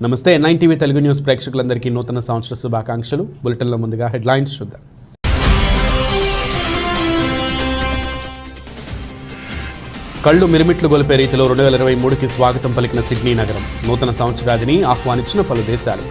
నమస్తే N9 TV Telugu news ప్రేక్షకులందరికీ నూతన సంవత్సర శుభాకాంక్షలు. బులెటిన్లో ముందుగా హెడ్లైన్స్ చూద్దాం. కళ్ళు మిరుమిట్లు గొలిపే రీతిలో 2023కి స్వాగతం పలికిన సిడ్నీ నగరం. నూతన సంవత్సరాదిని ఆహ్వానించిన పలు దేశాలు.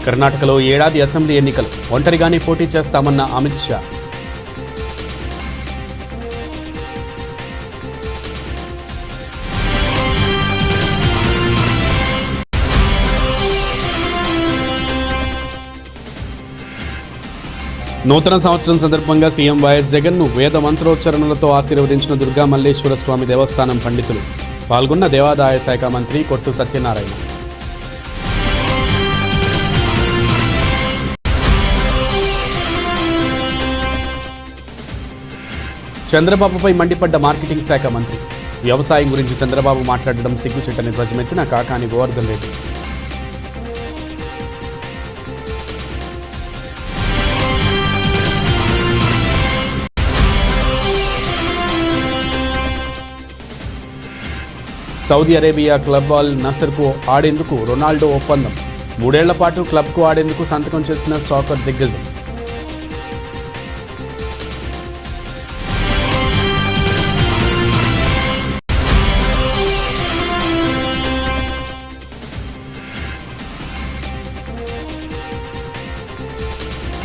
కర్ణాటకలో ఏడాది అసెంబ్లీ ఎన్నికలు. ఒంటరిగానే పోటీ చేస్తామన్న అమిత్ షా. నూతన సంవత్సరం సందర్భంగా సీఎం వైఎస్ జగన్ను వేద మంత్రోచ్చరణలతో ఆశీర్వదించిన దుర్గా మల్లేశ్వర స్వామి దేవస్థానం పండితులు. పాల్గొన్న దేవాదాయ శాఖ మంత్రి కొట్టు సత్యనారాయణ. చంద్రబాబుపై మండిపడ్డ మార్కెటింగ్ శాఖ మంత్రి. వ్యవసాయం గురించి చంద్రబాబు మాట్లాడడం సిగ్గుచెట్టని ధ్వజమెత్తిన Kakani Govardhan Reddy. Saudi Arabia club Al నసర్కు ఆడేందుకు రొనాల్డో ఒప్పందం. 3 ఏళ్ల పాటు క్లబ్కు ఆడేందుకు సంతకం చేసిన సాకర్ దిగ్గజం.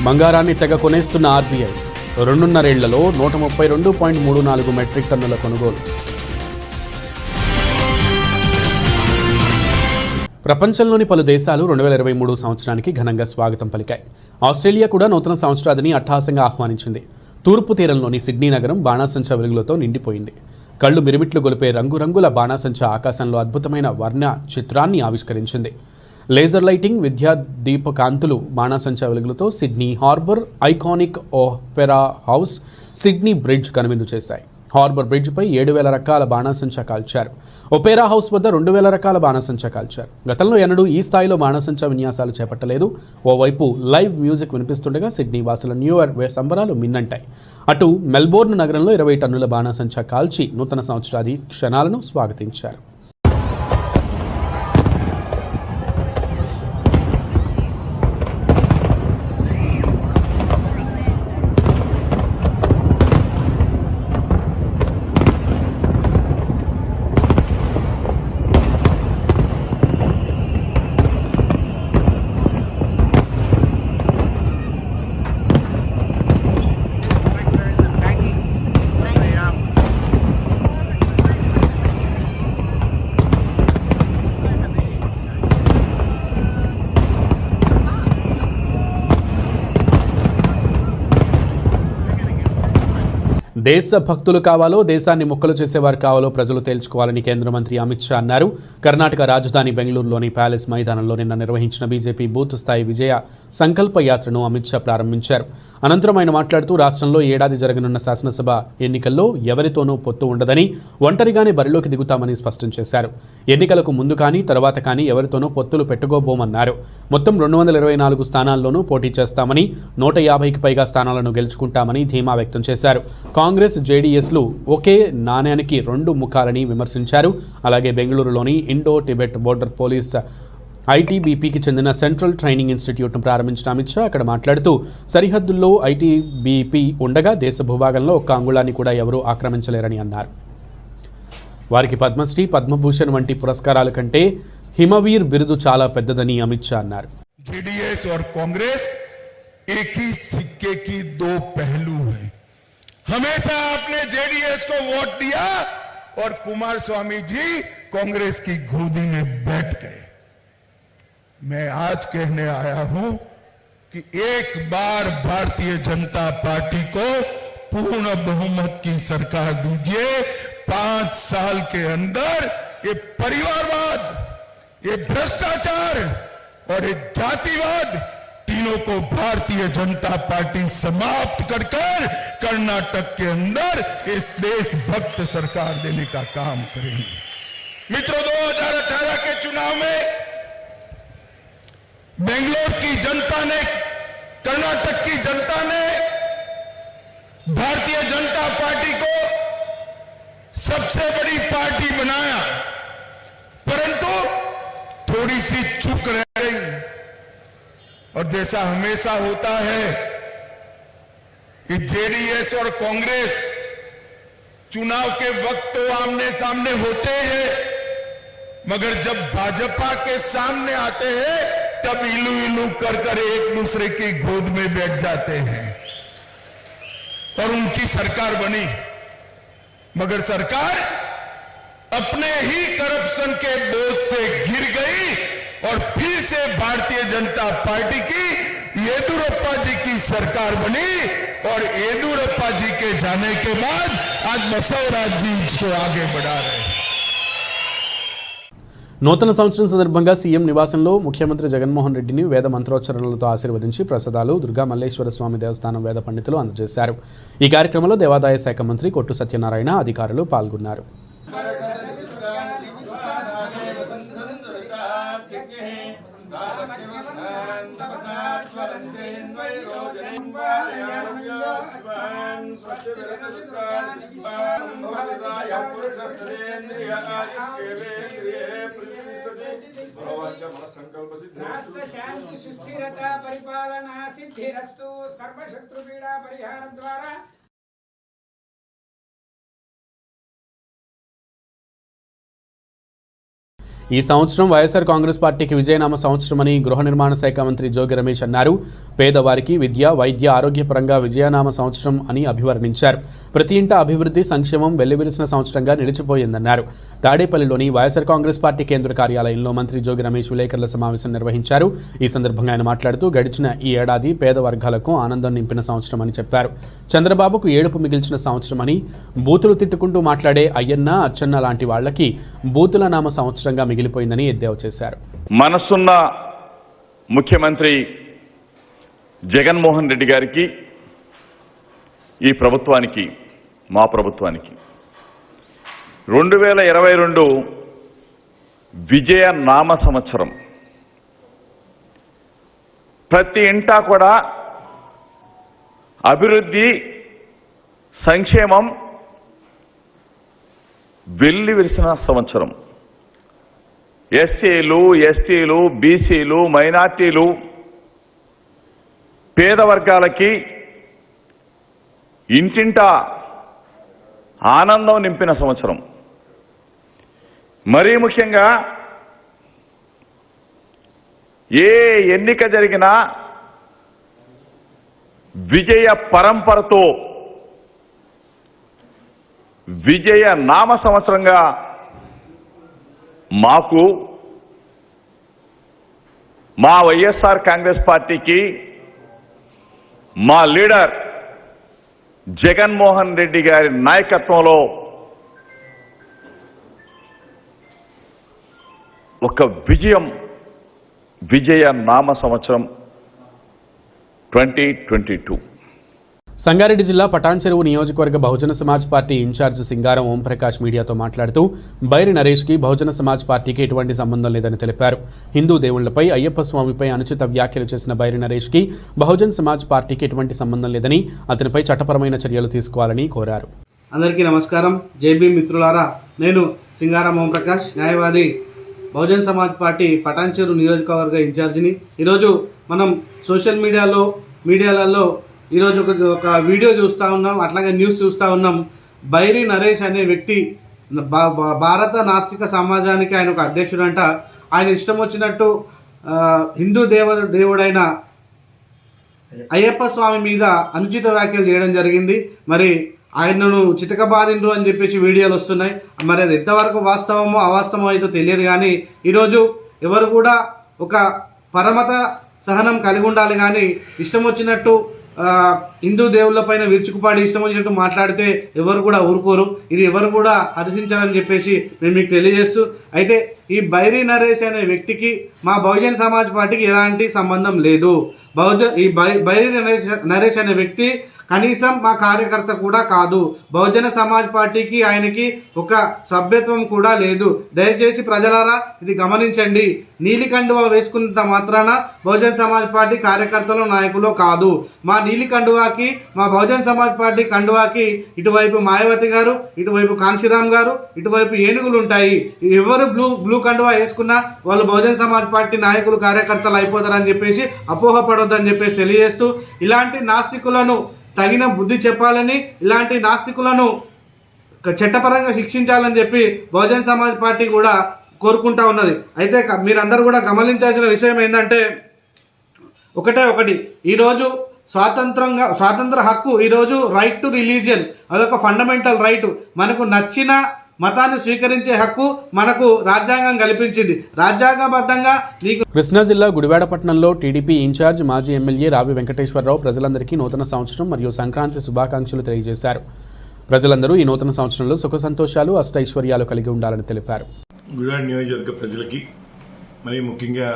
బంగారాన్ని తెగ కొనేస్తున్న ఆర్బీఐ. 2.5 ఏళ్లలో 132.34 మెట్రిక్ టన్నుల కొనుగోలు. ప్రపంచంలోని పలు దేశాలు 2023 సంవత్సరానికి ఘనంగా స్వాగతం పలికాయి. ఆస్ట్రేలియా కూడా నూతన సంవత్సరాదిని అట్టహాసంగా ఆహ్వానించింది. తూర్పు తీరంలోని సిడ్నీ నగరం బాణాసంచా వెలుగులతో నిండిపోయింది. కళ్ళు మిరుమిట్లు గొలిపే రంగురంగుల బాణాసంచా ఆకాశంలో అద్భుతమైన వర్ణ చిత్రాన్ని ఆవిష్కరించింది. లేజర్ లైటింగ్, విద్యా దీపకాంతులు, బాణాసంచా వెలుగులతో Sydney Harbour, iconic Opera House, Sydney Bridge కనువిందు చేశాయి. హార్బర్ బ్రిడ్జ్పై 7,000 రకాల బాణాసంచా కాల్చారు. ఒపేరా హౌస్ వద్ద 2,000 రకాల బాణాసంచా కాల్చారు. గతంలో ఎన్నడూ ఈ స్థాయిలో బాణాసంచా విన్యాసాలు చేపట్టలేదు. ఓవైపు లైవ్ మ్యూజిక్ వినిపిస్తుండగా సిడ్నీ వాసుల న్యూ ఇయర్ సంబరాలు మిన్నంటాయి. అటు మెల్బోర్న్ నగరంలో 20 టన్నుల బాణాసంచా కాల్చి నూతన సంవత్సరాది క్షణాలను స్వాగతించారు. దేశ భక్తులు కావాలో, దేశాన్ని ముక్కలు చేసేవారు కావాలో ప్రజలు తేల్చుకోవాలని కేంద్ర మంత్రి అమిత్ షా అన్నారు. కర్ణాటక రాజధాని బెంగళూరులోని ప్యాలెస్ మైదానంలో నిన్న నిర్వహించిన బీజేపీ బూత్ స్థాయి విజయ సంకల్ప యాత్రను అమిత్ షా ప్రారంభించారు. అనంతరం ఆయన మాట్లాడుతూ రాష్ట్రంలో ఏడాది జరగనున్న శాసనసభ ఎన్నికల్లో ఎవరితోనూ పొత్తు ఉండదని, ఒంటరిగానే బరిలోకి దిగుతామని స్పష్టం చేశారు. ఎన్నికలకు ముందు కానీ తర్వాత కానీ ఎవరితోనూ పొత్తులు పెట్టుకోబోమన్నారు. మొత్తం 224 స్థానాల్లోనూ పోటీ చేస్తామని, 150కి పైగా స్థానాలను గెలుచుకుంటామని ధీమా వ్యక్తం చేశారు. కాంగ్రెస్, జేడీఎస్లు ఒకే నాణ్యానికి 2 ముఖాలని విమర్శించారు. అలాగే బెంగళూరులోని ఇండో టిబెట్ బోర్డర్ పోలీస్ ఐటీబీపీకి చెందిన సెంట్రల్ ట్రైనింగ్ ఇన్స్టిట్యూట్ను ప్రారంభించిన అమిత్ షా అక్కడ మాట్లాడుతూ సరిహద్దుల్లో ఐటీబీపీ ఉండగా దేశ భూభాగంలో ఒక్క అంగుళాన్ని కూడా ఎవరూ ఆక్రమించలేరని అన్నారు. వారికి పద్మశ్రీ, పద్మభూషణ్ వంటి పురస్కారాల కంటే హిమవీర్ బిరుదు చాలా పెద్దదని అమిత్ షా అన్నారు. जेडीएस और कांग्रेस एक ही सिक्के की 2 पहलू हैं। हमेशा आपने जेडीएस को वोट दिया और कुमार स्वामी जी कांग्रेस की गोदी में बैठ गए। मैं आज कहने आया हूं कि एक बार भारतीय जनता पार्टी को पूर्ण बहुमत की सरकार दीजिए। 5 साल के अंदर ये परिवारवाद, ये भ्रष्टाचार और ये जातिवाद तीनों को भारतीय जनता पार्टी समाप्त कर कर्नाटक के अंदर इस देशभक्त सरकार देने का काम करेंगे। मित्रों, 2018 के चुनाव में बेंगलोर की जनता ने, कर्नाटक की जनता ने भारतीय जनता पार्टी को सबसे बड़ी पार्टी बनाया, परंतु थोड़ी सी चूक रह गई। और जैसा हमेशा होता है कि जेडीएस और कांग्रेस चुनाव के वक्त तो आमने सामने होते हैं, मगर जब भाजपा के सामने आते हैं तब इलू इलू कर कर एक दूसरे की गोद में बैठ जाते हैं और उनकी सरकार बनी। मगर सरकार अपने ही करप्शन के बोझ से गिर गई और फिर से भारतीय जनता पार्टी की येदियुरप्पा जी की सरकार बनी और येदियुरप्पा जी के जाने के बाद आज बसवराज जी इसको आगे बढ़ा रहे हैं। నూతన సంవత్సరం సందర్భంగా సీఎం నివాసంలో ముఖ్యమంత్రి జగన్మోహన్ రెడ్డిని వేద మంత్రోచ్చరణలతో ఆశీర్వదించి ప్రసాదాలు దుర్గా మల్లేశ్వర స్వామి దేవస్థానం వేద పండితులు అందజేశారు. ఈ కార్యక్రమంలో దేవాదాయ శాఖ మంత్రి కొట్టు సత్యనారాయణ అధికారులు పాల్గొన్నారు. శాంతి సుస్థిరత పరిపాలన సిద్ధిరస్తు సర్వశత్రు పీడా పరిహారం ద్వారా ఈ సంవత్సరం వైఎస్ఆర్ కాంగ్రెస్ పార్టీకి విజయనామ సంవత్సరమని గృహ నిర్మాణ శాఖ మంత్రి జోగి రమేష్ అన్నారు. పేదవారికి విద్య, వైద్య, ఆరోగ్యపరంగా విజయనామ సంవత్సరం అని అభివర్ణించారు. ప్రతి ఇంట అభివృద్ధి, సంక్షేమం వెల్లివిరిసిన సంవత్సరంగా నిలిచిపోయిందన్నారు. తాడేపల్లిలోని వైఎస్ఆర్ కాంగ్రెస్ పార్టీ కేంద్ర కార్యాలయంలో మంత్రి జోగి రమేష్ విలేకరుల సమావేశం నిర్వహించారు. ఈ సందర్భంగా ఆయన మాట్లాడుతూ గడిచిన ఈ ఏడాది పేద వర్గాలకు ఆనందం నింపిన సంవత్సరం అని చెప్పారు. చంద్రబాబుకు ఏడుపు మిగిల్చిన సంవత్సరమని, బూతులు తిట్టుకుంటూ మాట్లాడే అయ్యన్న, అచ్చన్న లాంటి వాళ్లకి బూతుల నామ సంవత్సరంగా మిగిలిపోయిందని ఎద్దేవా చేశారు. మనసున్న ముఖ్యమంత్రి జగన్మోహన్ రెడ్డి గారికి, ఈ ప్రభుత్వానికి, మా ప్రభుత్వానికి 2022 విజయ నామ సంవత్సరం. ప్రతి ఇంటా కూడా అభివృద్ధి, సంక్షేమం వెల్లివిరిసిన సంవత్సరం. ఎస్సీలు, ఎస్టీలు, బీసీలు, మైనార్టీలు, పేద వర్గాలకి ఇంటింటా ఆనందం నింపిన సంవత్సరం. మరీ ముఖ్యంగా ఏ ఎన్నిక జరిగినా విజయ పరంపరతో విజయ నామ సంవత్సరంగా మాకు, మా వైఎస్ఆర్ కాంగ్రెస్ పార్టీకి, మా లీడర్ జగన్మోహన్ రెడ్డి గారి నాయకత్వంలో ఒక విజయ నామ సంవత్సరం 2022. సంగారెడ్డి జిల్లా పటాన్చెరువు నియోజకవర్గ బహుజన సమాజ్ పార్టీ ఇన్ఛార్జ్ సింగారం ఓంప్రకాష్ మీడియాతో మాట్లాడుతూ బైరి నరేష్కి బహుజన సమాజ్ పార్టీకి ఎటువంటి సంబంధం లేదని తెలిపారు. హిందూ దేవుళ్లపై, అయ్యప్ప స్వామిపై అనుచిత వ్యాఖ్యలు చేసిన బైరి నరేష్కి బహుజన సమాజ్ పార్టీకి ఎటువంటి సంబంధం లేదని, అతనిపై చట్టపరమైన చర్యలు తీసుకోవాలని కోరారు. అందరికీ నమస్కారం. జైబీ మిత్రులారా, నేను సింగారం ఓంప్రకాష్, న్యాయవాది, బహుజన సమాజ్ పార్టీ పటాన్చెరువు నియోజకవర్గ ఇన్ఛార్జిని. ఈరోజు మనం సోషల్ మీడియాలలో ఈరోజు ఒక వీడియో చూస్తూ ఉన్నాం, అట్లాగే న్యూస్ చూస్తూ ఉన్నాం. బైరి నరేష్ అనే వ్యక్తి భారత నాస్తిక సమాజానికి ఆయన ఒక అధ్యక్షుడంట. ఆయన ఇష్టం వచ్చినట్టు హిందూ దేవుడైన అయ్యప్ప స్వామి మీద అనుచిత వ్యాఖ్యలు చేయడం జరిగింది. మరి ఆయనను చితకబాదిండ్రు అని చెప్పేసి వీడియోలు వస్తున్నాయి. మరి అది ఎంతవరకు వాస్తవమో అవాస్తవమో అయితే తెలియదు. కానీ ఈరోజు ఎవరు కూడా ఒక పరమత సహనం కలిగి ఉండాలి. కానీ ఇష్టం వచ్చినట్టు హిందూ దేవుళ్ళపైన విరుచుకుపాడి ఇష్టం వచ్చినట్టు మాట్లాడితే ఎవరు కూడా ఊరుకోరు. ఇది ఎవరు కూడా హర్షించాలని చెప్పేసి నేను మీకు తెలియజేస్తూ, అయితే ఈ బైరి నరేష్ అనే వ్యక్తికి మా బహుజన్ సమాజ్ పార్టీకి ఎలాంటి సంబంధం లేదు. ఈ బైరి నరేష్ అనే వ్యక్తి కనీసం మా కార్యకర్త కూడా కాదు. బహుజన సమాజ్ పార్టీకి ఆయనకి ఒక సభ్యత్వం కూడా లేదు. దయచేసి ప్రజలారా ఇది గమనించండి. నీలి కండువా వేసుకున్నంత మాత్రాన బహుజన్ సమాజ్ పార్టీ కార్యకర్తలు నాయకులు కాదు. మా నీలి కండువాకి, మా బహుజన్ సమాజ్ పార్టీ కండువాకి ఇటువైపు మాయావతి గారు, ఇటువైపు కాన్శీరామ్ గారు, ఇటువైపు ఏనుగులు ఉంటాయి. ఎవరు బ్లూ కండువా వేసుకున్నా వాళ్ళు బహుజన్ సమాజ్ పార్టీ నాయకులు కార్యకర్తలు అయిపోతారని చెప్పేసి అపోహపడొద్దని చెప్పేసి తెలియజేస్తూ, ఇలాంటి నాస్తికులను తగిన బుద్ధి చెప్పాలని, ఇలాంటి నాస్తికులను చట్టపరంగా శిక్షించాలని చెప్పి బహుజన్ సమాజ్ పార్టీ కూడా కోరుకుంటా ఉన్నది. అయితే మీరందరూ కూడా గమనించాల్సిన విషయం ఏంటంటే ఒకటి, ఈరోజు స్వాతంత్ర హక్కు, ఈరోజు రైట్ టు రిలీజియన్ అదొక ఫండమెంటల్ రైట్. మనకు నచ్చిన మతాన్ని స్వీకరించే హక్కు మనకు రాజ్యాంగం కల్పించింది. రాజ్యాంగబద్ధంగా కృష్ణా జిల్లా గుడివాడ పట్టణంలో టీడీపీ ఇన్ఛార్జ్ మాజీ ఎమ్మెల్యే రావి వెంకటేశ్వరరావు ప్రజలందరికీ నూతన సంవత్సరం మరియు సంక్రాంతి శుభాకాంక్షలు తెలియజేశారు. ప్రజలందరూ ఈ నూతన సంవత్సరంలో సుఖ సంతోషాలు అష్టైశ్వర్యాలు కలిగి ఉండాలని తెలిపారు. గుడివాడ నియోజకవర్గ ప్రజలకి, మరి ముఖ్యంగా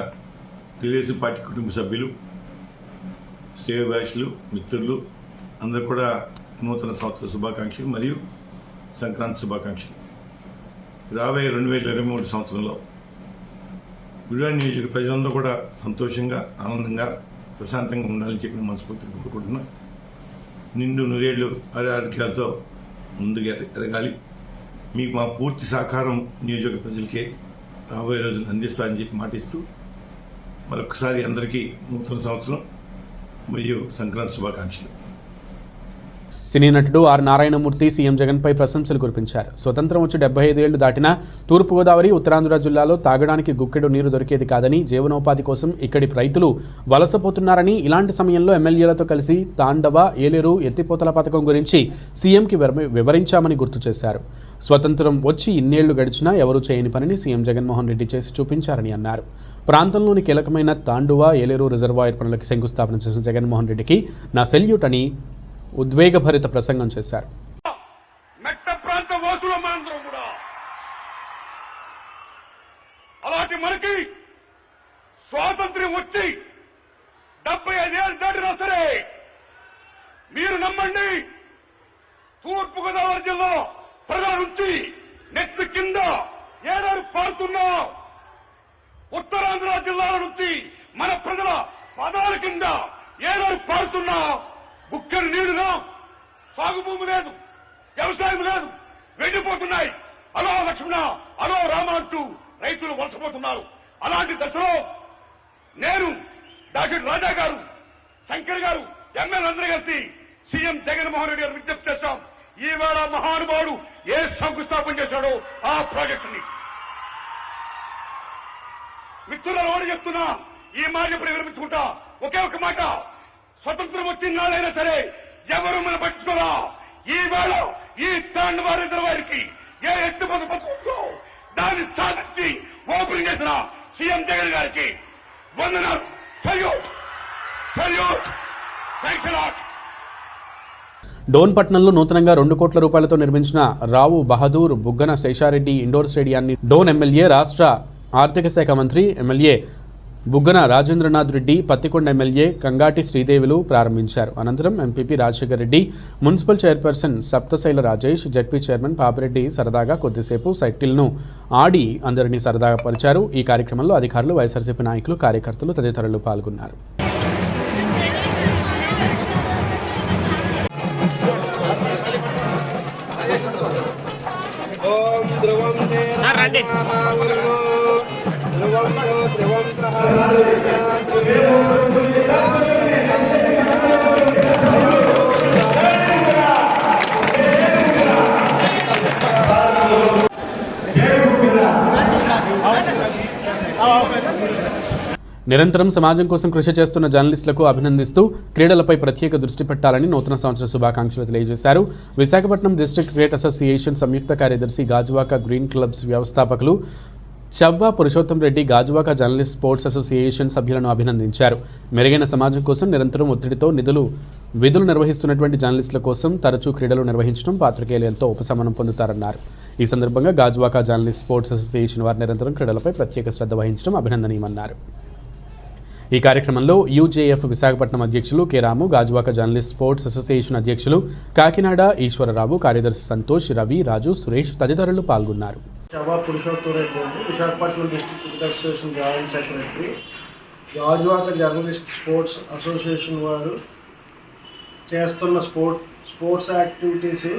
తెలుగుదేశం పార్టీ కుటుంబ సభ్యులు, శ్రేయోభిలాషులు, మిత్రులు అందరూ కూడా నూతన సంవత్సర శుభాకాంక్షలు మరియు సంక్రాంతి శుభాకాంక్షలు. రాబోయే 2023 సంవత్సరంలో గుడివాడ నియోజకవర్గ ప్రజలందరూ కూడా సంతోషంగా, ఆనందంగా, ప్రశాంతంగా ఉండాలని చెప్పిన మనస్ఫూర్తిగా కోరుకుంటున్నాం. నిండు నూరేళ్లు ఆరోగ్యాలతో ముందుగా ఎదగాలి. మీకు మా పూర్తి సహకారం నియోజకవర్గ ప్రజలకే రాబోయే రోజులు అందిస్తారని చెప్పి మాటిస్తూ మరొకసారి అందరికీ నూతన సంవత్సరం మరియు సంక్రాంతి శుభాకాంక్షలు. సినీ నటుడు ఆర్ నారాయణమూర్తి సీఎం జగన్పై ప్రశంసలు కురిపించారు. స్వతంత్రం వచ్చి 75 ఏళ్లు దాటినా తూర్పుగోదావరి, ఉత్తరాంధ్ర జిల్లాలో తాగడానికి గుక్కెడు నీరు దొరికేది కాదని, జీవనోపాధి కోసం ఇక్కడి రైతులు వలసపోతున్నారని, ఇలాంటి సమయంలో ఎమ్మెల్యేలతో కలిసి తాండవ, ఏలేరు ఎత్తిపోతల పథకం గురించి సీఎంకి వివరించామని గుర్తు చేశారు. స్వతంత్రం వచ్చి ఇన్నేళ్లు గడిచినా ఎవరూ చేయని పనిని సీఎం జగన్మోహన్ రెడ్డి చేసి చూపించారని అన్నారు. ప్రాంతంలోని కీలకమైన తాండువ, ఏలేరు రిజర్వాయర్ పనులకు శంకుస్థాపన చేసిన జగన్మోహన్ రెడ్డికి నా సెల్యూట్ అని ఉద్వేగభరిత ప్రసంగం చేశారు. మెట్ట ప్రాంత వాసుల మనందరం కూడా అలాంటి మనకి స్వాతంత్ర్యం వచ్చి 75 ఏళ్ళు దాటినా సరే మీరు నమ్మండి, తూర్పుగోదావరి జిల్లా ప్రజల నుంచి నెత్తి కింద ఏడాది పారుతున్నా, ఉత్తరాంధ్ర జిల్లాల నుంచి మన ప్రజల పదాల కింద ఏడాది పారుతున్నా, బుక్కలు నీళ్లుగా, సాగు భూమి లేదు, వ్యవసాయం లేదు, వెళ్లిపోతున్నాయి. అలో లక్ష్మణ, అలో రామ అంటూ రైతులు వలసపోతున్నారు. అలాంటి దశలో నేను డాక్టర్ రాజా గారు, శంకర్ గారు, ఎమ్మెల్యేలందరూ కలిసి సీఎం జగన్మోహన్ రెడ్డి గారు విజ్ఞప్తి చేశాం. ఈవేళ మహానుభావుడు ఏ శంకుస్థాపన చేశాడో ఆ ప్రాజెక్టుని మిత్రుల వాడు చెప్తున్నా, ఈ మాట ఇప్పుడు విరమించుకుంటా. ఒకే ఒక మాట, స్వతంత్రం వచ్చిన నాడైనా సరే ఎవరు మనం పట్టుకోరా. ఈవేళ ఈ తాండవ రిజర్వాయర్కి ఏ ఎత్తుపోత పథకంలో దాన్ని సాధించి ఓపెన్ చేసిన సీఎం జగన్ గారికి వందనాలు. Salute, salute, thanks a lot. Dhone పట్టణంలో నూతనంగా 2 కోట్ల రూపాయలతో నిర్మించిన రావు బహదూర్ బుగ్గన శేషారెడ్డి ఇండోర్ స్టేడియాన్ని డోన్ ఎమ్మెల్యే, రాష్ట్ర ఆర్థిక శాఖ మంత్రి ఎమ్మెల్యే బుగ్గన రాజేంద్రనాథ్ రెడ్డి, పత్తికొండ ఎమ్మెల్యే కంగాటి శ్రీదేవులు ప్రారంభించారు. అనంతరం MPP Rajasekhar Reddy, municipal chairperson Saptashaila Rajesh, ZP chairman Papireddy సరదాగా కొద్దిసేపు సైకిల్ను ఆడి అందరినీ సరదాగా పరిచారు. ఈ కార్యక్రమంలో అధికారులు, వైఎస్ఆర్సీపీ నాయకులు, కార్యకర్తలు తదితరులు పాల్గొన్నారు. నిరంతరం సమాజం కోసం కృషి చేస్తున్న జర్నలిస్టులకు అభినందిస్తూ క్రీడలపై ప్రత్యేక దృష్టి పెట్టాలని నూతన సంవత్సర శుభాకాంక్షలు తెలియజేశారు. విశాఖపట్నం డిస్ట్రిక్ట్ క్రికెట్ అసోసియేషన్ సంయుక్త కార్యదర్శి, గాజువాక గ్రీన్ క్లబ్స్ వ్యవస్థాపకులు Chavva Purushottam Reddy Gajuwaka journalist sports association సభ్యులను అభినందించారు. మెరుగైన సమాజం కోసం నిరంతరం ఒత్తిడితో నిధులు విధులు నిర్వహిస్తున్నటువంటి జర్నలిస్టుల కోసం తరచూ క్రీడలు నిర్వహించడం పాత్రికేయులు ఎంతో ఉపశమనం పొందుతారన్నారు. ఈ సందర్భంగా గాజువాక జర్నలిస్ట్ స్పోర్ట్స్ అసోసియేషన్ వారు నిరంతరం క్రీడలపై ప్రత్యేక శ్రద్ధ వహించడం అభినందనీయమన్నారు. ఈ కార్యక్రమంలో యూజేఎఫ్ విశాఖపట్నం అధ్యక్షులు కె రాము, గాజువాక జర్నలిస్ట్ స్పోర్ట్స్ అసోసియేషన్ అధ్యక్షులు కాకినాడ ఈశ్వరరావు, కార్యదర్శి సంతోష్, రవి, రాజు, సురేష్ తదితరులు పాల్గొన్నారు. Visakhapatnam district cricket association joint secretary. Gajuwaka journalist sports association వారు చేస్తున్న స్పోర్ట్స్ యాక్టివిటీస్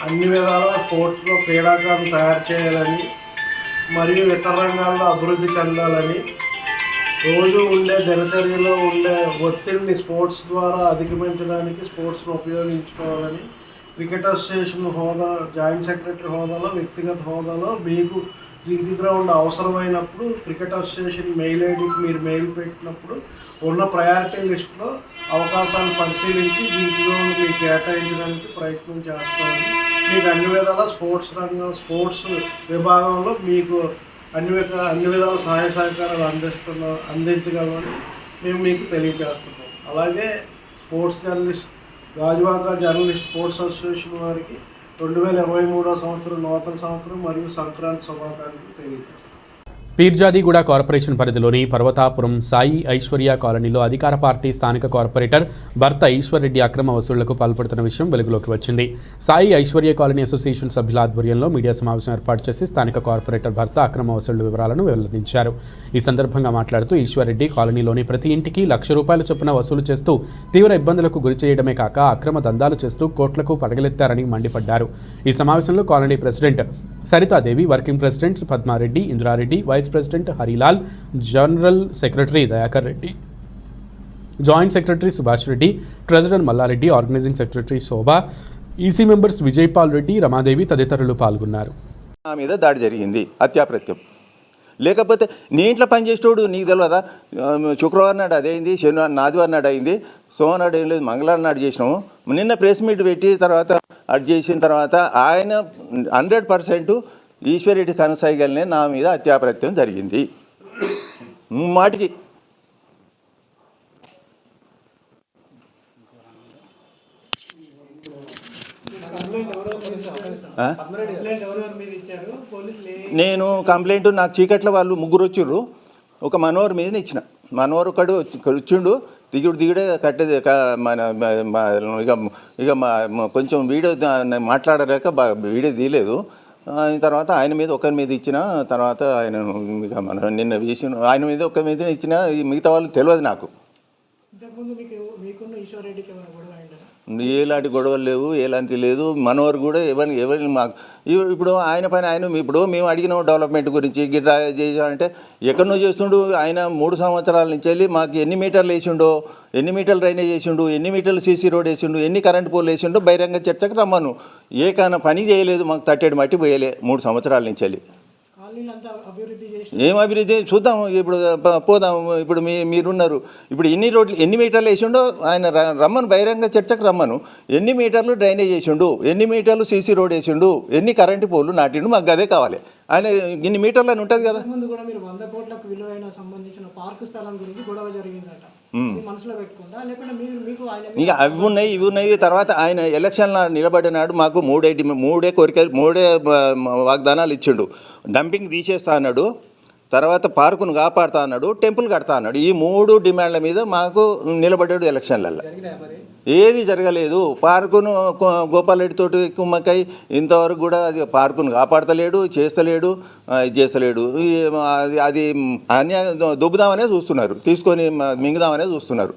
అన్ని విధాల స్పోర్ట్స్లో క్రీడాకారులు తయారు చేయాలని మరియు ఇతర రంగాల్లో అభివృద్ధి చెందాలని, రోజు ఉండే దినచర్యలో ఉండే ఒత్తిడిని స్పోర్ట్స్ ద్వారా అధిగమించడానికి స్పోర్ట్స్ను ఉపయోగించుకోవాలని, క్రికెట్ అసోసియేషన్ హోదా, జాయింట్ సెక్రటరీ హోదాలో, వ్యక్తిగత హోదాలో మీకు జింక్ గ్రౌండ్ అవసరమైనప్పుడు క్రికెట్ అసోసియేషన్ మెయిల్ ఐడికి మీరు మెయిల్ పెట్టినప్పుడు ఉన్న ప్రయారిటీ లిస్టులో అవకాశాలను పరిశీలించి జింక్ గ్రౌండ్ మీకు కేటాయించడానికి ప్రయత్నం చేస్తామని, మీకు అన్ని విధాల స్పోర్ట్స్ విభాగంలో మీకు అన్ని విధాల సహాయ సహకారాలు అందించగలమని మేము మీకు తెలియజేస్తున్నాం. అలాగే గాజువాక జర్నలిస్ట్ స్పోర్ట్స్ అసోసియేషన్ వారికి 2023 సంవత్సరం నూతన సంవత్సరం మరియు సంక్రాంతి శుభాకాంక్షలు తెలియజేస్తాం. పీర్జాదిగూడ కార్పొరేషన్ పరిధిలోని పర్వతాపురం సాయి ఐశ్వర్య కాలనీలో అధికార పార్టీ స్థానిక కార్పొరేటర్ భర్త ఈశ్వర్రెడ్డి అక్రమ వసూళ్లకు పాల్పడుతున్న విషయం వెలుగులోకి వచ్చింది. సాయి ఐశ్వర్య కాలనీ అసోసియేషన్ సభ్యుల ఆధ్వర్యంలో మీడియా సమావేశం ఏర్పాటు చేసి స్థానిక కార్పొరేటర్ భర్త అక్రమ వసూళ్ల వివరాలను వెల్లడించారు. ఈ సందర్భంగా మాట్లాడుతూ ఈశ్వర్రెడ్డి కాలనీలోని ప్రతి ఇంటికి ₹1,00,000 చొప్పున వసూలు చేస్తూ తీవ్ర ఇబ్బందులకు గురి చేయడమే కాక అక్రమ దందాలు చేస్తూ కోట్లకు పడగలెత్తారని మండిపడ్డారు. ఈ సమావేశంలో colony president Saritadevi, working presidents Padmareddy, Indrareddy, vice president Harilal, general secretary Dayakar Reddy, joint secretary Subhash Reddy, treasurer Mallareddy, organising secretary Shobha, EC members Vijayapal Reddy, Ramadevi తదితరులు పాల్గొన్నారు. నా మీద దాడి జరిగింది, హత్యాప్రత్యం. లేకపోతే నీ ఇంట్లో పనిచేసేటోడు నీకు తెలియదా? శుక్రవారం నాడు అదైంది, శనివారం ఆదివారం నాడు అయింది, సోమవారం నాడు ఏం లేదు, మంగళవారం నాడు చేసినాము. నిన్న ప్రెస్ మీట్ పెట్టి తర్వాత అది చేసిన తర్వాత ఆయన 100% ఈశ్వర్రెడ్డి కనసాగలనే నా మీద హత్యాప్రత్యం జరిగింది. మాటికి నేను కంప్లైంట్ నాకు చీకట్ల వాళ్ళు 3 వచ్చిర్రు. ఒక మనోహర్ మీద ఇచ్చిన. మనోహర్ ఒకడు వచ్చిండు, దిగుడే కట్టేది ఇక కొంచెం వీడియో మాట్లాడలేక వీడియో తీయలేదు. తర్వాత ఆయన మీద ఒకరి మీద ఇచ్చిన. తర్వాత ఆయన ఇక మనం నిన్న వేసిన ఆయన మీద ఒకరి మీద ఇచ్చిన. మిగతా వాళ్ళు తెలియదు నాకు. ఎలాంటి గొడవలు లేవు, ఎలాంటి లేదు. మనోహర్ కూడా ఎవరిని మాకు ఇప్పుడు ఆయన పైన ఆయన ఇప్పుడు మేము అడిగిన డెవలప్మెంట్ గురించి గిట్లా చేసామంటే ఎక్కడనో చేస్తుండు. ఆయన 3 సంవత్సరాల నుంచి వెళ్ళి మాకు ఎన్ని మీటర్లు వేసిండో, ఎన్ని మీటర్లు డ్రైనేజ్ వేసిండు, ఎన్ని మీటర్లు సీసీ రోడ్ వేసిండు, ఎన్ని కరెంట్ పోల్ వేసిండో బహిరంగ చర్చకు రమ్మను. ఏకైనా పని చేయలేదు, మాకు తట్టేడు మట్టి పోయలే 3 సంవత్సరాల నుంచి వెళ్ళి. ఏం అభివృద్ధి చూద్దాం, ఇప్పుడు పోదాం. ఇప్పుడు మీరున్నారు, ఇప్పుడు ఎన్ని రోడ్లు ఎన్ని మీటర్లు వేసిండో ఆయన రమ్మను, బహిరంగ చర్చకు రమ్మను. ఎన్ని మీటర్లు డ్రైనేజ్ వేసిండు, ఎన్ని మీటర్లు సీసీ రోడ్ వేసిండు, ఎన్ని కరెంటు పోలు నాటిండు, మాకు అదే కావాలి. ఆయన ఇన్ని మీటర్లు అని ఉంటుంది కదా. ముందు కూడా మీరు 100 కోట్లకు విలువైన సంబంధించిన పార్కు స్థలం గురించి గొడవ జరిగిందట, మనసులో పెట్టుకుందా లేకుంటే మీకు ఆయన ఇక అవి ఉన్నాయి ఇవి ఉన్నాయి. తర్వాత ఆయన ఎలక్షన్లో నిలబడినాడు, మాకు మూడే కోరికలు 3 వాగ్దానాలు ఇచ్చిండు. డంపింగ్ తీసేస్తా అన్నాడు, తర్వాత పార్కును కాపాడుతా అన్నాడు, టెంపుల్ కడతా అన్నాడు. ఈ 3 డిమాండ్ల మీద మాకు నిలబడ్డాడు ఎలక్షన్లలో. ఏది జరగలేదు. పార్కును గోపాలరెడ్డితోటి కుమ్మక్కై ఇంతవరకు కూడా అది పార్కును కాపాడతలేడు, చేస్తలేడు, ఇది చేస్తలేడు. అది అన్యాయం దొబ్బుదామనే చూస్తున్నారు, తీసుకొని మింగుదామనే చూస్తున్నారు.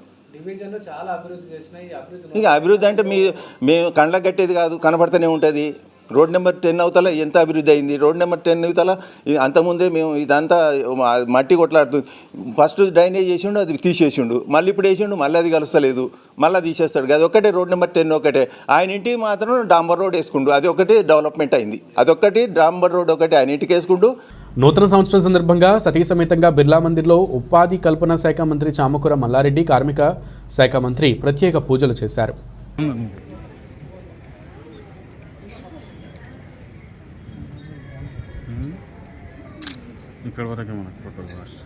ఇక అభివృద్ధి అంటే మేము కండ్లకు కట్టేది కాదు, కనపడుతూనే ఉంటుంది. రోడ్ నెంబర్ 10 అవతల ఎంత అభివృద్ధి అయింది. రోడ్ నెంబర్ 10 అవతల అంతకుముందే మేము ఇదంతా మట్టి కొట్లాడుతుంది. ఫస్ట్ డ్రైనేజ్ చేసిండు, అది తీసేసిండు, మళ్ళీ ఇప్పుడు వేసిండు, మళ్ళీ అది కలుస్తలేదు, మళ్ళీ తీసేస్తాడు. అది ఒక్కటే రోడ్ నెంబర్ 10 ఒకటే. ఆయన ఇంటికి మాత్రం డాంబర్ రోడ్ వేసుకుండు, అది ఒకటి డెవలప్మెంట్ అయింది. అదొక్కటి డాంబర్ రోడ్ ఒకటి ఆయన ఇంటికి వేసుకుంటూ. నూతన సంవత్సరం సందర్భంగా సతీ సమేతంగా బిర్లా మందిర్లో ఉపాధి కల్పన శాఖ మంత్రి చామకూర మల్లారెడ్డి, కార్మిక శాఖ మంత్రి ప్రత్యేక పూజలు చేశారు. ఇక్కడ వరకు మనకు ఫోటోలు లాస్ట్.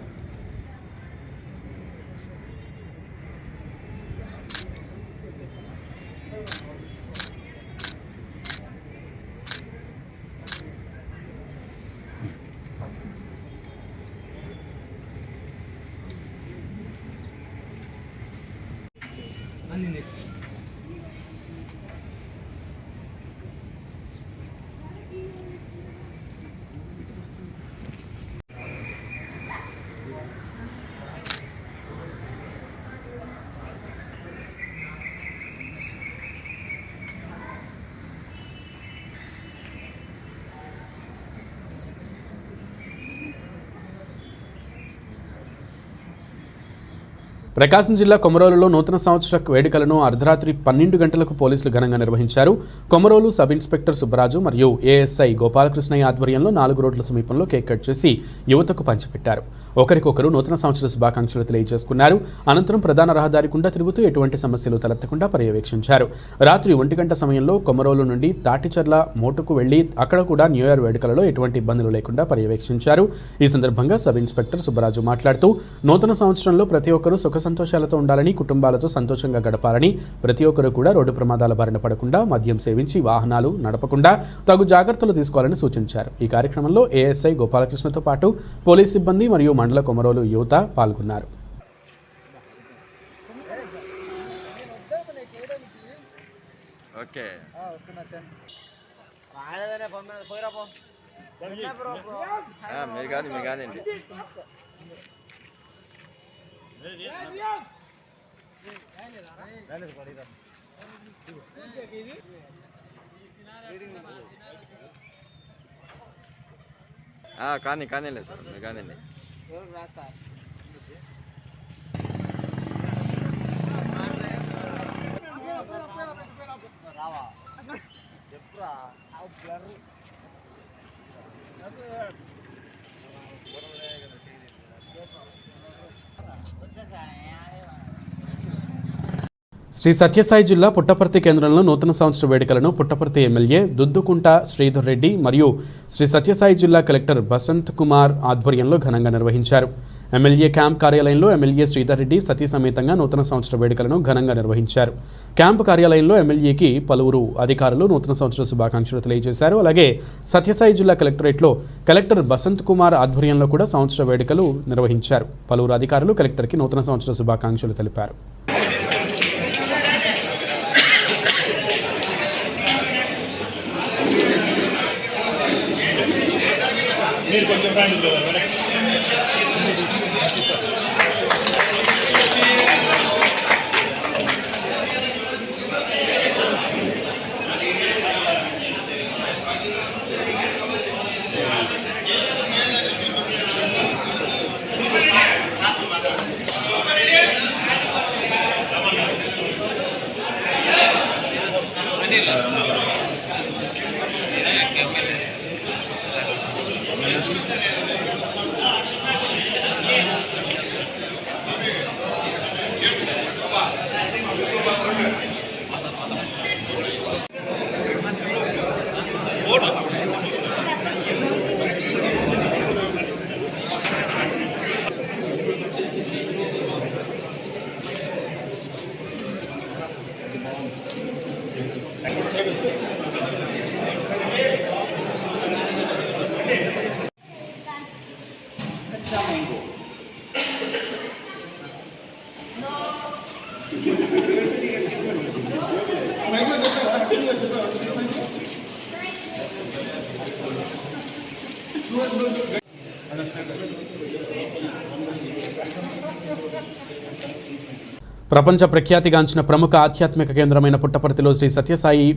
ప్రకాశం జిల్లా కొమరోలులో నూతన సంవత్సర వేడుకలను అర్ధరాత్రి 12 గంటలకు పోలీసులు ఘనంగా నిర్వహించారు. కొమరోలు సబ్ ఇన్స్పెక్టర్ సుబ్బరాజు మరియు ఏఎస్ఐ గోపాలకృష్ణయ్య ఆధ్వర్యంలో 4 రోడ్ల సమీపంలో కేక్ కట్ చేసి యువతకు పంచిపెట్టారు. ఒకరికొకరు నూతన సంవత్సర శుభాకాంక్షలు తెలియజేసుకున్నారు. అనంతరం ప్రధాన రహదారి గుండా తిరుగుతూ ఎటువంటి సమస్యలు తలెత్తకుండా పర్యవేక్షించారు. రాత్రి 1 గంట సమయంలో కొమరోలు నుండి తాటిచర్ల మోటుకు వెళ్లి అక్కడ కూడా న్యూ ఇయర్ వేడుకలలో ఎటువంటి ఇబ్బందులు లేకుండా పర్యవేక్షించారు. ఈ సందర్భంగా సబ్ ఇన్స్పెక్టర్ సుబ్బరాజు మాట్లాడుతూ నూతన సంవత్సరంలో ప్రతి ఒక్కరూ సుఖ సంతోషాలతో ఉండాలని, కుటుంబాలతో సంతోషంగా గడపాలని, ప్రతి ఒక్కరూ కూడా రోడ్డు ప్రమాదాల బారిన పడకుండా, మద్యం సేవించి వాహనాలు నడపకుండా తగు జాగ్రత్తలు తీసుకోవాలని సూచించారు. ఈ కార్యక్రమంలో ఏఎస్ఐ గోపాలకృష్ణతో పాటు పోలీస్ సిబ్బంది మరియు మండల కొమరోలు యువత పాల్గొన్నారు. కానీలే సార్ మీరు కానీలే. శ్రీ సత్యసాయి జిల్లా పుట్టపర్తి కేంద్రంలో నూతన సంవత్సర వేడుకలను పుట్టపర్తి ఎమ్మెల్యే దుద్దుకుంట శ్రీధర్ రెడ్డి మరియు శ్రీ సత్యసాయి జిల్లా కలెక్టర్ బసంత్ కుమార్ ఆధ్వర్యంలో ఘనంగా నిర్వహించారు. ఎమ్మెల్యే క్యాంప్ కార్యాలయంలో ఎమ్మెల్యే శ్రీధర్ రెడ్డి సతీ సమేతంగా నూతన సంవత్సర వేడుకలను ఘనంగా నిర్వహించారు. క్యాంపు కార్యాలయంలో ఎమ్మెల్యేకి పలువురు అధికారులు నూతన సంవత్సర శుభాకాంక్షలు తెలియజేశారు. అలాగే సత్యసాయి జిల్లా కలెక్టరేట్లో కలెక్టర్ బసంత్ కుమార్ ఆధ్వర్యంలో కూడా సంవత్సర వేడుకలు నిర్వహించారు. పలువురు అధికారులు కలెక్టర్కి నూతన సంవత్సర శుభాకాంక్షలు తెలిపారు. ప్రపంచ ప్రఖ్యాతిగాంచిన ప్రముఖ ఆధ్యాత్మిక కేంద్రమైన పుట్టపర్తిలో శ్రీ సత్యసాయి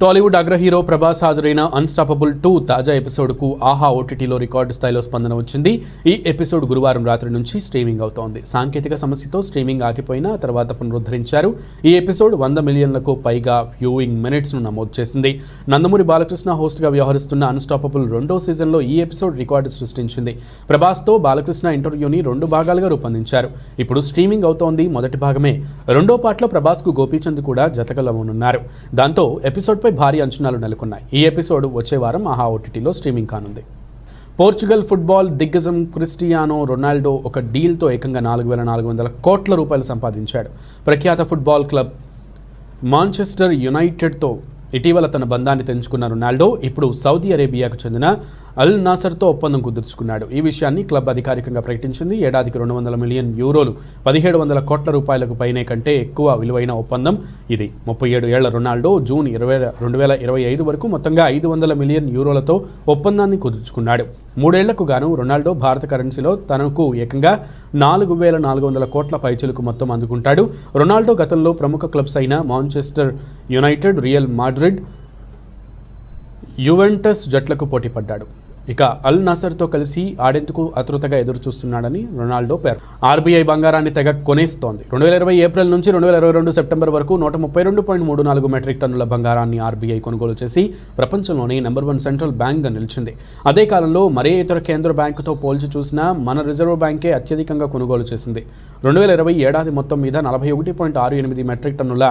టాలీవుడ్ అగ్ర హీరో ప్రభాస్ హాజరైన అన్స్టాపబుల్ 2 తాజా ఎపిసోడ్కు ఆహా ఓటీటీలో రికార్డు స్థాయిలో స్పందన వచ్చింది. ఈ ఎపిసోడ్ గురువారం రాత్రి నుంచి స్ట్రీమింగ్ అవుతోంది. సాంకేతిక సమస్యతో స్ట్రీమింగ్ ఆగిపోయినా తర్వాత పునరుద్ధరించారు. ఈ ఎపిసోడ్ 100 మిలియన్లకు పైగా వ్యూయింగ్ మినిట్స్ను నమోదు చేసింది. నందమూరి బాలకృష్ణ హోస్ట్గా వ్యవహరిస్తున్న అన్స్టాపబుల్ 2వ సీజన్లో ఈ ఎపిసోడ్ రికార్డు సృష్టించింది. ప్రభాస్తో బాలకృష్ణ ఇంటర్వ్యూని 2 భాగాలుగా రూపొందించారు. ఇప్పుడు స్ట్రీమింగ్ అవుతోంది మొదటి భాగమే. రెండో పార్ట్లో ప్రభాస్కు గోపీచంద్ కూడా జతకలవనున్నారు. దాంతో ఎపిసోడ్పై భారీ అంచనాలు నెలకొన్నాయి. ఈ ఎపిసోడ్ వచ్చే వారం ఆహా ఓటీటీలో స్ట్రీమింగ్ కానుంది. పోర్చుగల్ ఫుట్బాల్ దిగ్గజం క్రిస్టియానో రొనాల్డో ఒక డీల్తో ఏకంగా 4,400 కోట్ల రూపాయలు సంపాదించాడు. ప్రఖ్యాత ఫుట్బాల్ క్లబ్ మాంచెస్టర్ యునైటెడ్తో ఇటీవల తన బంధాన్ని తెంచుకున్న రొనాల్డో ఇప్పుడు సౌదీ అరేబియాకు చెందిన అల్ నాసర్తో ఒప్పందం కుదుర్చుకున్నాడు. ఈ విషయాన్ని క్లబ్ అధికారికంగా ప్రకటించింది. ఏడాదికి 200 మిలియన్ యూరోలు 1700 కోట్ల రూపాయలకు పైనే కంటే ఎక్కువ విలువైన ఒప్పందం ఇది. 37 ఏళ్ల రొనాల్డో జూన్ 2025 వరకు మొత్తంగా 500 మిలియన్ యూరోలతో ఒప్పందాన్ని కుదుర్చుకున్నాడు. 3 ఏళ్లకు గాను రొనాల్డో భారత కరెన్సీలో తనకు ఏకంగా 4,400 కోట్ల పైచిలకు మొత్తం అందుకుంటాడు. రొనాల్డో గతంలో ప్రముఖ క్లబ్స్ అయిన Manchester United, Real Madrid, Juventus జట్లకు పోటీ పడ్డాడు. ఇక అల్ నసర్తో కలిసి ఆడేందుకు ఆతృతగా ఎదురు చూస్తున్నాడని రొనాల్డో పేరు. ఆర్బీఐ బంగారాన్ని తెగ కొనేస్తోంది. 2020 ఏప్రిల్ నుంచి 2022 సెప్టెంబర్ వరకు 132.34 మెట్రిక్ టన్నుల బంగారాన్ని ఆర్బీఐ కొనుగోలు చేసి ప్రపంచంలోని నంబర్ 1 సెంట్రల్ బ్యాంక్గా నిలిచింది. అదే కాలంలో మరే ఇతర కేంద్ర బ్యాంకుతో పోల్చి చూసినా మన రిజర్వ్ బ్యాంకే అత్యధికంగా కొనుగోలు చేసింది. 2020 ఏడాది మొత్తం మీద 41.68 మెట్రిక్ టన్నుల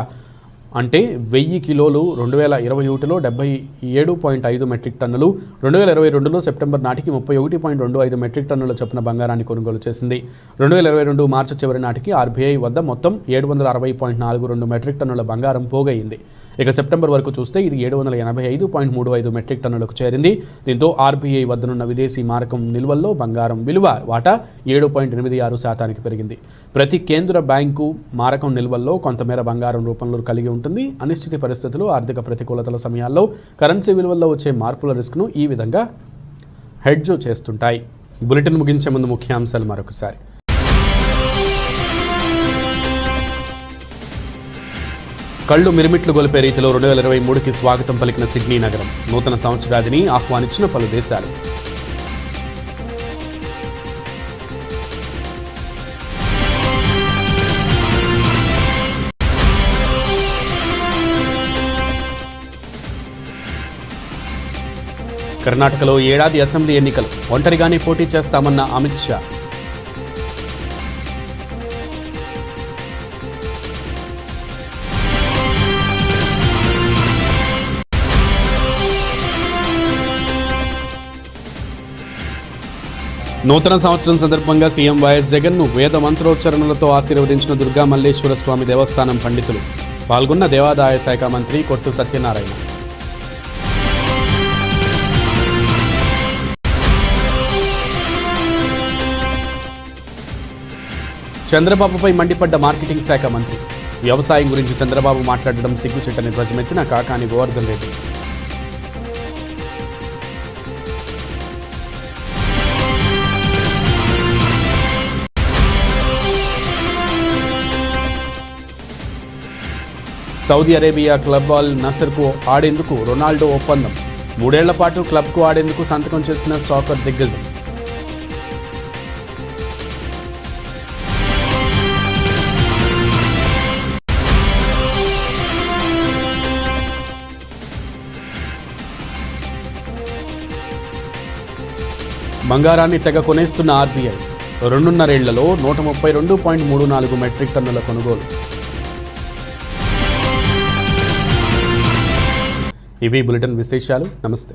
అంటే 1000 కిలోలు, 2021లో 77.5 మెట్రిక్ టన్నులు, 2022లో సెప్టెంబర్ నాటికి 31.25 మెట్రిక్ టన్నుల చొప్పున బంగారాన్ని కొనుగోలు చేసింది. 2022 మార్చి చివరి నాటికి ఆర్బీఐ వద్ద మొత్తం 760.42 మెట్రిక్ టన్నుల బంగారం పోగయింది. ఇక సెప్టెంబర్ వరకు చూస్తే ఇది 785.35 మెట్రిక్ టన్నులకు చేరింది. దీంతో ఆర్బీఐ వద్దనున్న విదేశీ మారకం నిల్వల్లో బంగారం విలువ వాటా 7.86% పెరిగింది. ప్రతి కేంద్ర బ్యాంకు మారకం నిల్వల్లో కొంతమేర బంగారం రూపంలో కలిగి ఉంటుంది. అనిశ్చిత పరిస్థితులు, ఆర్థిక ప్రతికూలతల సమయాల్లో కరెన్సీ విలువల్లో వచ్చే మార్పుల రిస్క్ను ఈ విధంగా హెడ్జ్ చేస్తుంటాయి. బులెటిన్ ముగించే ముందు ముఖ్యాంశాలు మరొకసారి. కళ్ళు మిరిమిట్లు గొలిపే రీతిలో 2023కి స్వాగతం పలికిన సిడ్నీ నగరం. నూతన సంవత్సరాదిని ఆహ్వానించిన పలు దేశాలు. కర్ణాటకలో ఏడాది అసెంబ్లీ ఎన్నికలు. ఒంటరిగానే పోటీ చేస్తామన్న అమిత్ షా. నూతన సంవత్సరం సందర్భంగా సీఎం వైఎస్ జగన్ను వేద మంత్రోచ్చరణలతో ఆశీర్వదించిన దుర్గా మల్లేశ్వర స్వామి దేవస్థానం పండితులు. పాల్గొన్న దేవాదాయ శాఖ మంత్రి కొట్టు సత్యనారాయణ. చంద్రబాబుపై మండిపడ్డ మార్కెటింగ్ శాఖ మంత్రి. వ్యవసాయం గురించి చంద్రబాబు మాట్లాడడం సిగ్గుచెట్టని ధ్వజమెత్తిన Kakani Govardhan Reddy. Saudi Arabia club Al నసర్కు ఆడేందుకు రొనాల్డో ఒప్పందం. 3 ఏళ్ల పాటు క్లబ్కు ఆడేందుకు సంతకం చేసిన సాకర్ దిగ్గజం. బంగారాన్ని తెగ కొనేస్తున్న ఆర్బీఐ. 2.5 ఏళ్లలో 132.34 మెట్రిక్ టన్నుల కొనుగోలు. ఇవి బులెటిన్ విశేషాలు. నమస్తే.